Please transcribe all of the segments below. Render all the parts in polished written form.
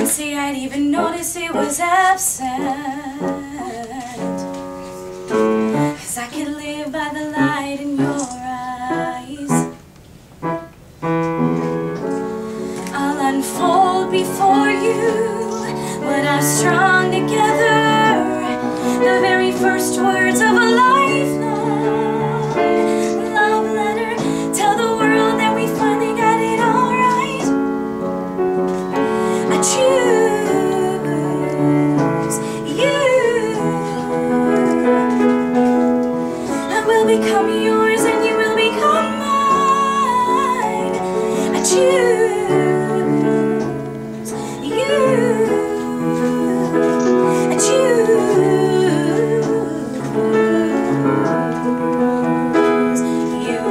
say I'd even notice it was absent, 'cause I could live by the light in your eyes. I'll unfold before you what I've strung together, the very first words of a lifelong love letter. Tell the world that we finally got it all right. I choose you. I will become yours and you will become mine. I choose you. I choose you.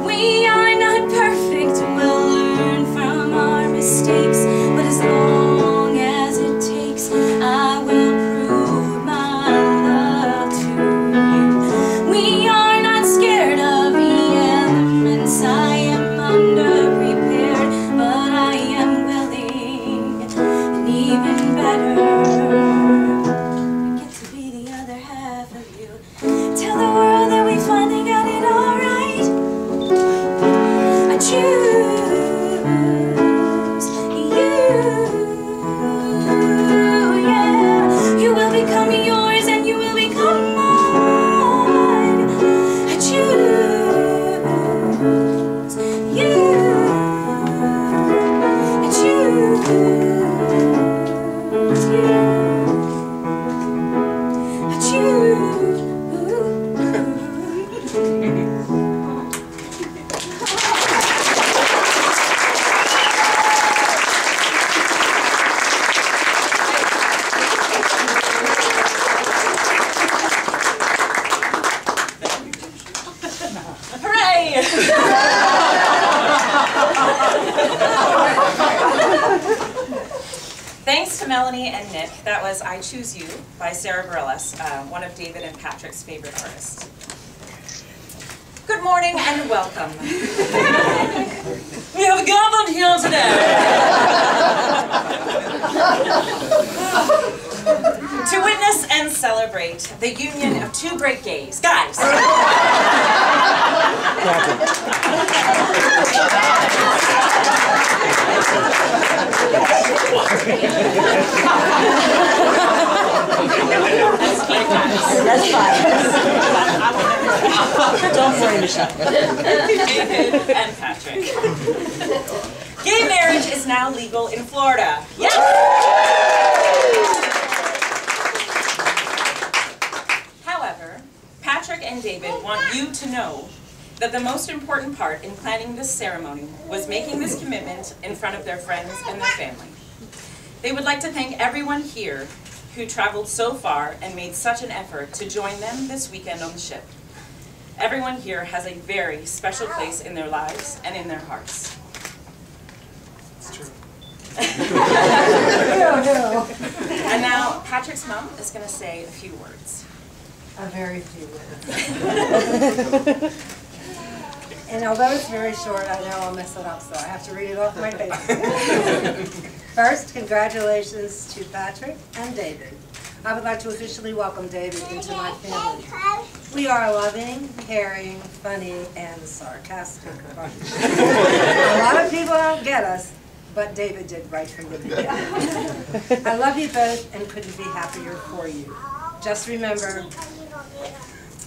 We are not perfect, we'll learn from our mistakes, but as long as it takes, I will prove my love to you. We are not scared of the elements. I am underprepared, but I am willing, and even better, I get to be the other half of you. Tell the world that we finally got it all right. I choose you, yeah. You will become yours and you will become mine. I choose you. I choose you. I choose. Hooray! Thanks to Melanie and Nick. That was I Choose You by Sarah Bareilles, one of David and Patrick's favorite artists. Good morning and welcome. We have gathered here today to witness and celebrate the union of two great gays. Guys! That's fine. Don't worry, Michelle. David and Patrick. Gay marriage is now legal in Florida. Yes! However, Patrick and David want you to know that the most important part in planning this ceremony was making this commitment in front of their friends and their family. They would like to thank everyone here who traveled so far and made such an effort to join them this weekend on the ship. Everyone here has a very special place in their lives and in their hearts. It's true. And now Patrick's mom is going to say a few words. A very few words. And although it's very short, I know I'll mess it up, so I have to read it off my paper. First, congratulations to Patrick and David. I would like to officially welcome David into my family. We are a loving, caring, funny, and sarcastic bunch. A lot of people don't get us, but David did right from the beginning. I love you both and couldn't be happier for you. Just remember,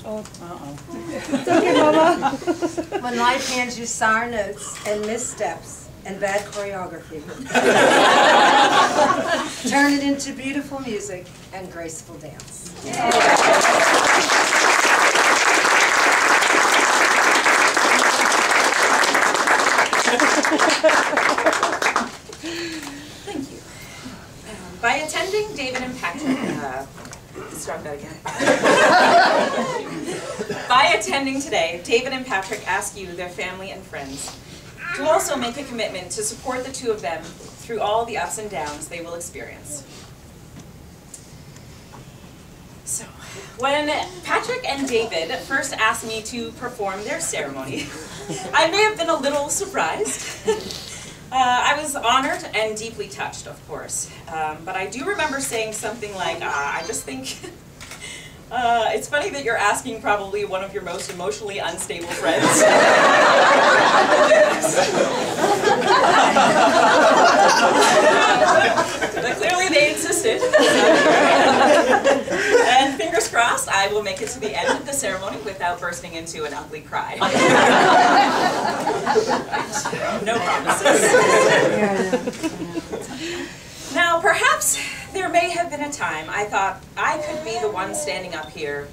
It's okay, Mama. when life hands you sour notes and missteps and bad choreography, turn it into beautiful music and graceful dance. Thank you. By attending David and Patrick, start that again. By attending today, David and Patrick ask you, their family and friends, to also make a commitment to support the two of them through all the ups and downs they will experience. So, when Patrick and David first asked me to perform their ceremony, I may have been a little surprised, I was honored and deeply touched, of course, but I do remember saying something like, I just think it's funny that you're asking probably one of your most emotionally unstable friends. But clearly they insisted. And fingers crossed, I will make it to the end of the ceremony without bursting into an ugly cry. No promises. Now, perhaps there may have been a time I thought I could be the one standing up here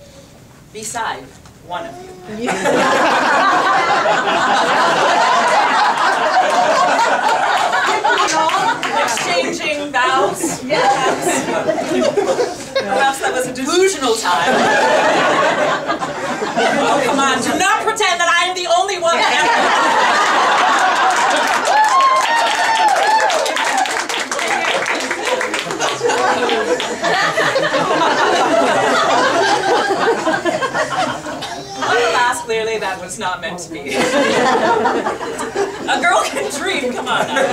beside one of you. Exchanging vows, perhaps that was a delusional time. Oh, come on, do not pretend that I am the only one Alas, clearly that was not meant to be. A girl can dream, come on now.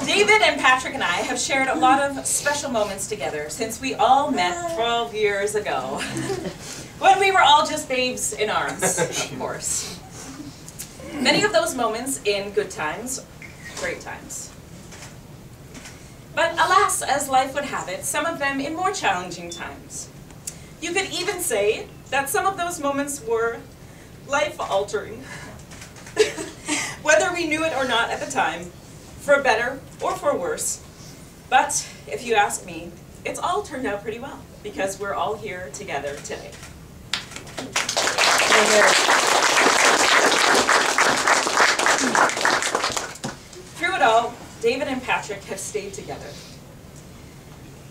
David and Patrick and I have shared a lot of special moments together since we all met 12 years ago. When we were all just babes in arms, of course. Many of those moments in good times, great times. But alas, as life would have it, some of them in more challenging times. You could even say that some of those moments were life-altering. Whether we knew it or not at the time, for better or for worse. But if you ask me, it's all turned out pretty well, because we're all here together today. Through it all, David and Patrick have stayed together.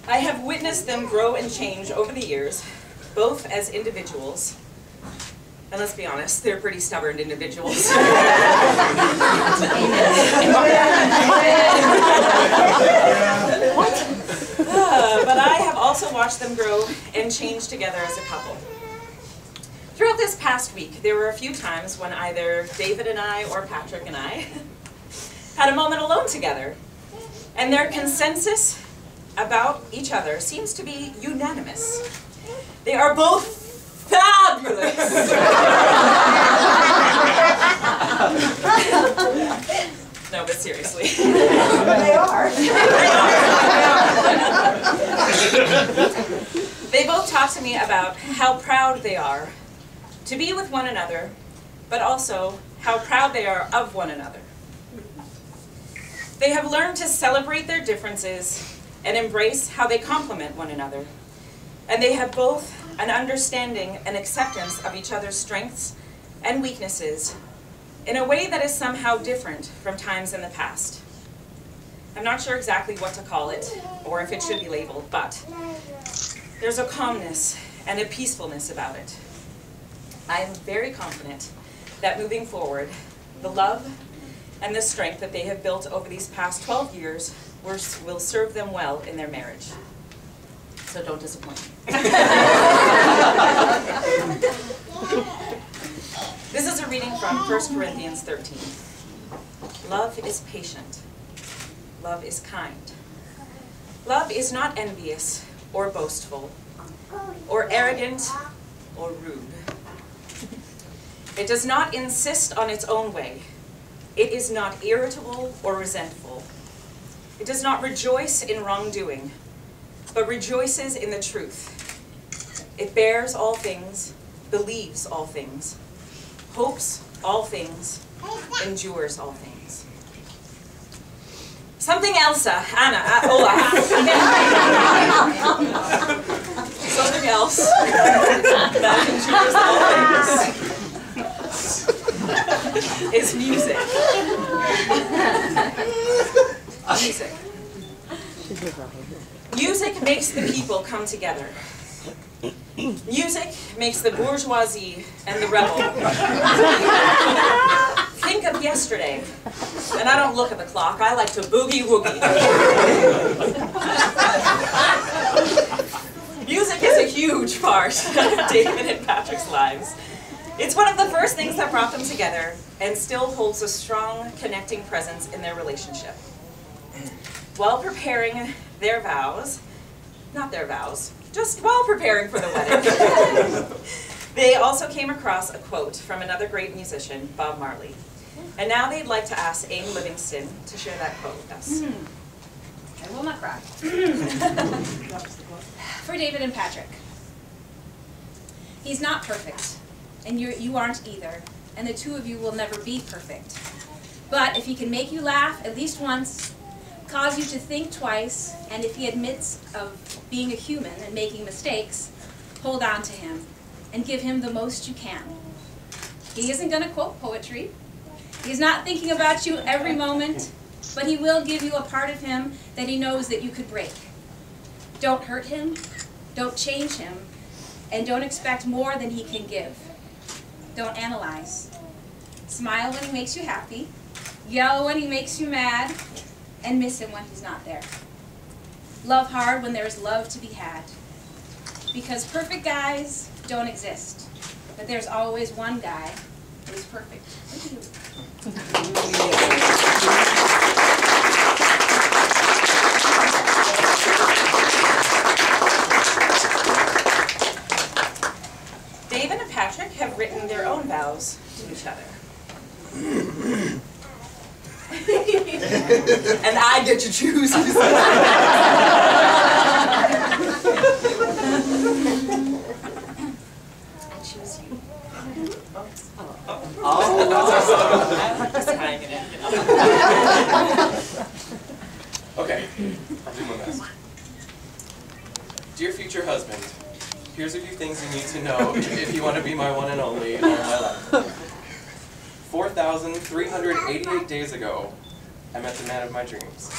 I have witnessed them grow and change over the years, both as individuals, and let's be honest, they're pretty stubborn individuals. But I have also watched them grow and change together as a couple. Throughout this past week, there were a few times when either David and I or Patrick and I had a moment alone together, and their consensus about each other seems to be unanimous. They are both fabulous. No, but seriously. They are. They both talk to me about how proud they are to be with one another, but also how proud they are of one another. They have learned to celebrate their differences and embrace how they complement one another. And they have both an understanding and acceptance of each other's strengths and weaknesses in a way that is somehow different from times in the past. I'm not sure exactly what to call it, or if it should be labeled, but there's a calmness and a peacefulness about it. I am very confident that moving forward, the love and the strength that they have built over these past 12 years will serve them well in their marriage. So don't disappoint me. This is a reading from 1 Corinthians 13. Love is patient. Love is kind. Love is not envious or boastful or arrogant or rude. It does not insist on its own way. It is not irritable or resentful. It does not rejoice in wrongdoing, but rejoices in the truth. It bears all things, believes all things, hopes all things, endures all things. Something else, Anna, Ola. Something else that endures all things is music. Music. Music makes the people come together. Music makes the bourgeoisie and the rebel. Think of yesterday. And I don't look at the clock, I like to boogie woogie. Music is a huge part of David and Patrick's lives. It's one of the first things that brought them together, and still holds a strong connecting presence in their relationship. While preparing their vows, not their vows, just while preparing for the wedding, they also came across a quote from another great musician, Bob Marley. And now they'd like to ask Aim Livingston to share that quote with us. I will not cry. For David and Patrick. He's not perfect, and you aren't either, and the two of you will never be perfect. But if he can make you laugh at least once, cause you to think twice, and if he admits of being a human and making mistakes, hold on to him and give him the most you can. He isn't going to quote poetry. He's not thinking about you every moment, but he will give you a part of him that he knows that you could break. Don't hurt him, don't change him, and don't expect more than he can give. Don't analyze. Smile when he makes you happy, yell when he makes you mad, and miss him when he's not there. Love hard when there is love to be had. Because perfect guys don't exist, but there's always one guy who's perfect. David and Patrick have written their own vows to each other. And I get to choose. I choose you. I'm just hanging in. Okay, I'll do my best. Dear future husband, here's a few things you need to know if you want to be my one and only in all my life. 4,388 days ago, I met the man of my dreams.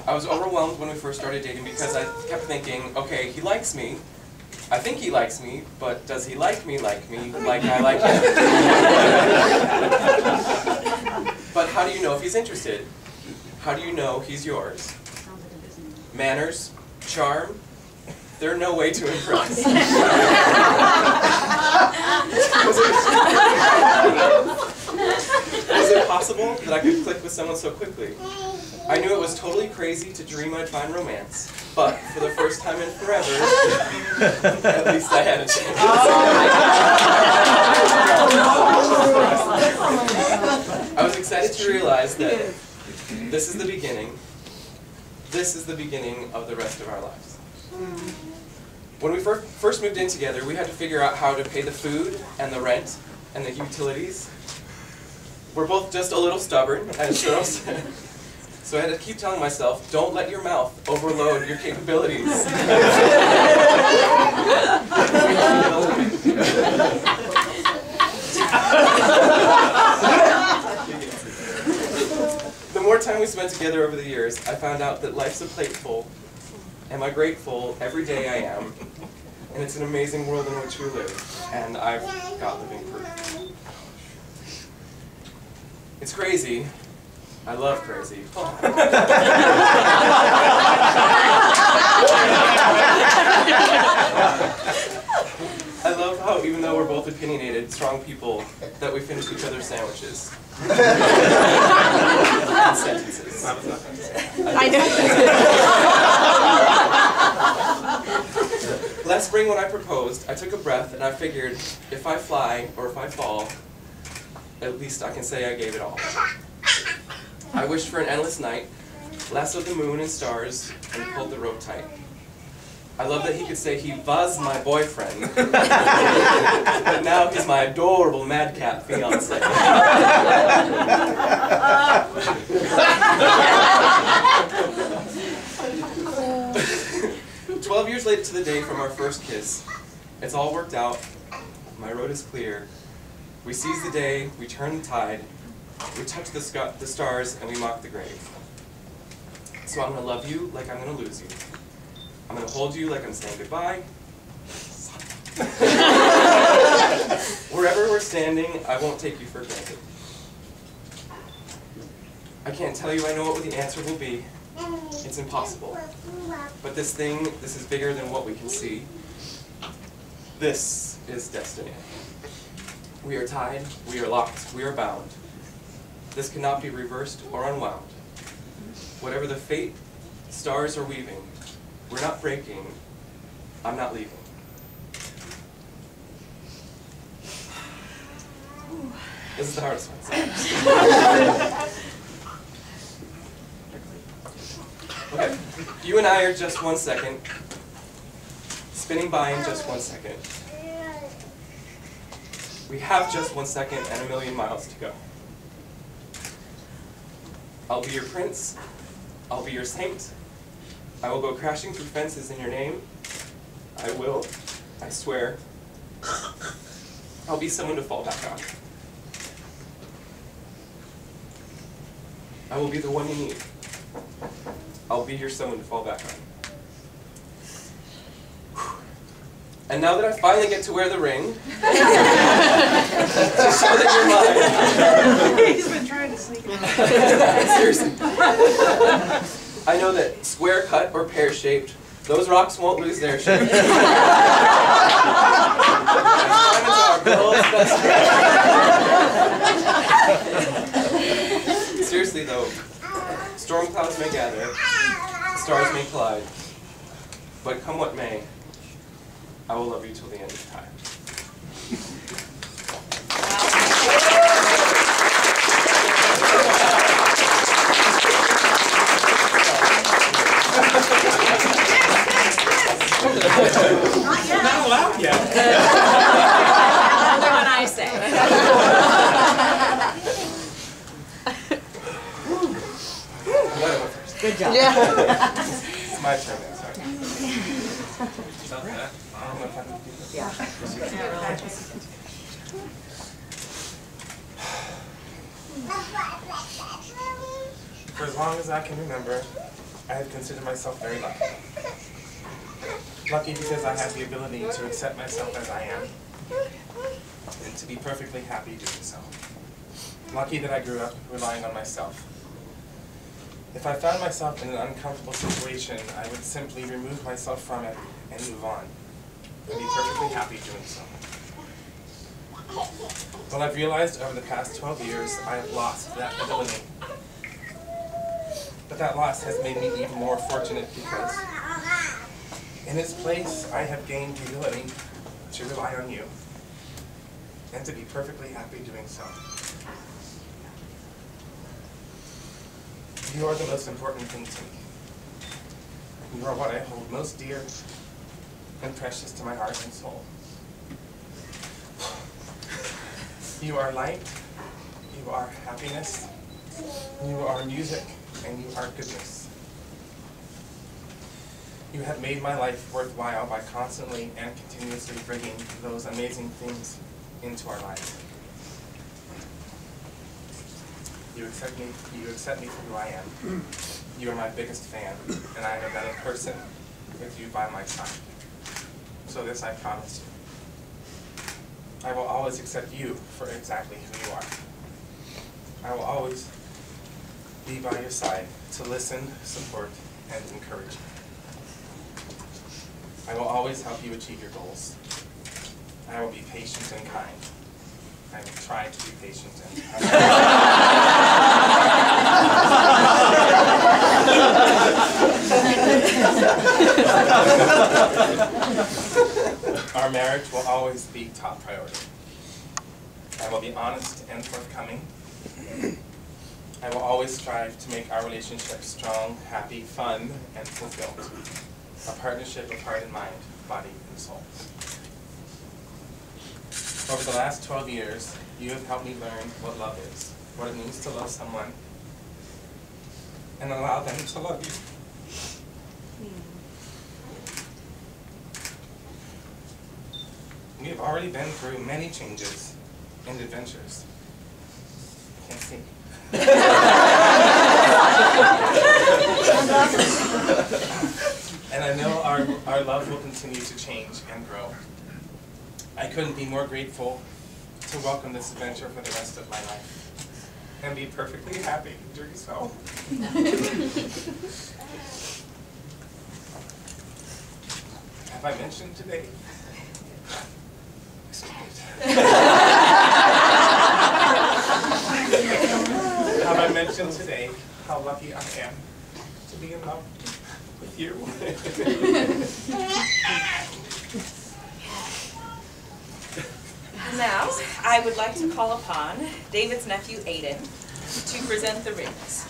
I was overwhelmed when we first started dating because I kept thinking, okay, he likes me. I think he likes me, but does he like me like I like him? But how do you know if he's interested? How do you know he's yours? Manners, charm, they're no way to impress. Was it possible that I could click with someone so quickly? I knew it was totally crazy to dream I'd find romance, but for the first time in forever, at least I had a chance. I was excited to realize that this is the beginning. This is the beginning of the rest of our lives. When we first moved in together, we had to figure out how to pay the food and the rent and the utilities. We're both just a little stubborn, as Cheryl said. So I had to keep telling myself, don't let your mouth overload your capabilities. The more time we spent together over the years, I found out that life's a plateful. Am I grateful every day I am? And it's an amazing world in which we live, and I've got living proof. It's crazy. I love crazy. I love how, even though we're both opinionated, strong people, that we finish each other's sandwiches. And sentences. I know. Last spring when I proposed, I took a breath and I figured, if I fly or if I fall, at least I can say I gave it all. I wished for an endless night, lassoed the moon and stars, and pulled the rope tight. I love that he could say he was my boyfriend, but now he's my adorable madcap fiance. 12 years later to the day from our first kiss, it's all worked out, my road is clear. We seize the day, we turn the tide, we touch the stars, and we mock the grave. So I'm going to love you like I'm going to lose you. I'm going to hold you like I'm saying goodbye. Wherever we're standing, I won't take you for granted. I can't tell you I know what the answer will be. It's impossible. But this is bigger than what we can see. This is destiny. We are tied, we are locked, we are bound. This cannot be reversed or unwound. Whatever the fate stars are weaving, we're not breaking, I'm not leaving. This is the hardest one. Okay, you and I are just 1 second, spinning by in just 1 second. We have just 1 second and 1,000,000 miles to go. I'll be your prince, I'll be your saint. I will go crashing through fences in your name. I will, I swear. I'll be someone to fall back on. I will be the one you need. I'll be your someone to fall back on. And now that I finally get to wear the ring, to show that you're mine. He's been trying to sneak it. Seriously. I know that square cut or pear shaped, those rocks won't lose their shape. Diamonds are girls' best friend. Seriously though, storm clouds may gather, stars may collide, but come what may, I will love you till the end of time. Not allowed yet. Another one I say. Good job. It's my turn then, sorry. I don't know if I can do this. Yeah. For as long as I can remember, I have considered myself very lucky. Lucky because I have the ability to accept myself as I am, and to be perfectly happy doing so. Lucky that I grew up relying on myself. If I found myself in an uncomfortable situation, I would simply remove myself from it and move on, and be perfectly happy doing so. Well, I've realized over the past 12 years, I have lost that ability. But that loss has made me even more fortunate because in its place, I have gained the ability to rely on you and to be perfectly happy doing so. You are the most important thing to me. You are what I hold most dear and precious to my heart and soul. You are light, you are happiness, you are music, and you are goodness. You have made my life worthwhile by constantly and continuously bringing those amazing things into our lives. You accept me for who I am. You are my biggest fan, and I am a better person with you by my side. So this I promise you. I will always accept you for exactly who you are. I will always be by your side to listen, support, and encourage you. I will always help you achieve your goals. I will be patient and kind. I will try to be patient and kind. Our marriage will always be top priority. I will be honest and forthcoming. I will always strive to make our relationship strong, happy, fun, and fulfilled. A partnership of heart and mind, body and soul. Over the last 12 years, you have helped me learn what love is, what it means to love someone, and allow them to love you. We have already been through many changes and adventures. Can't see. And I know our love will continue to change and grow. I couldn't be more grateful to welcome this adventure for the rest of my life and be perfectly happy doing so. Have I mentioned today? mention today how lucky I am to be in love with you. Now, I would like to call upon David's nephew, Aiden, to present the rings.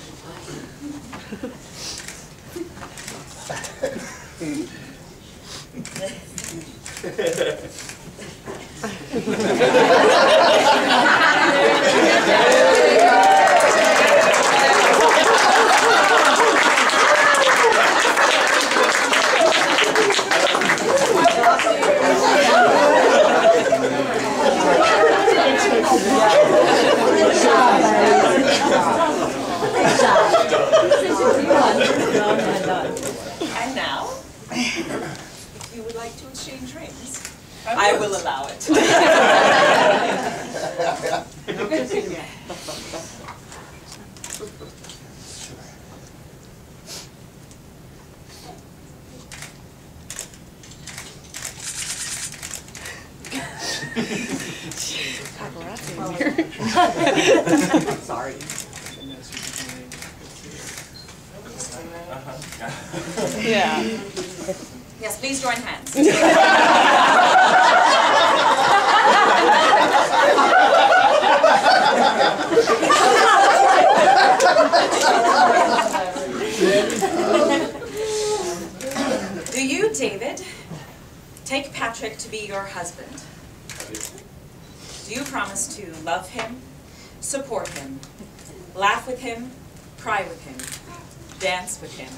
And now, if you would like to exchange rings, I will allow it. Sorry. Yeah. Yes, please join hands. Do you, David, take Patrick to be your husband? Do you promise to love him, support him, laugh with him, cry with him, dance with him,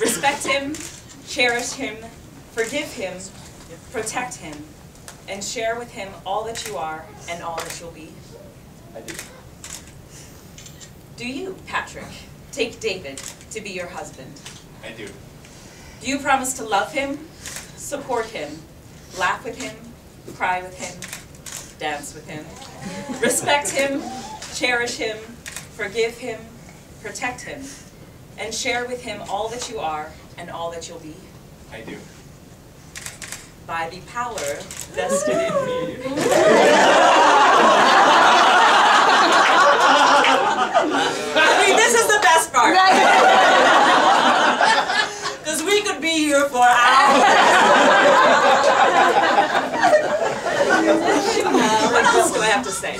respect him, cherish him, forgive him, protect him, and share with him all that you are and all that you'll be? I do. Do you, Patrick, take David to be your husband? I do. Do you promise to love him, support him, laugh with him, cry with him, dance with him, respect him, cherish him, forgive him, protect him, and share with him all that you are and all that you'll be? I do. By the power vested in me. I mean, this is the best part. Because we could be here for hours. What else do I have to say?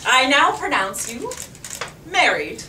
I now pronounce you married.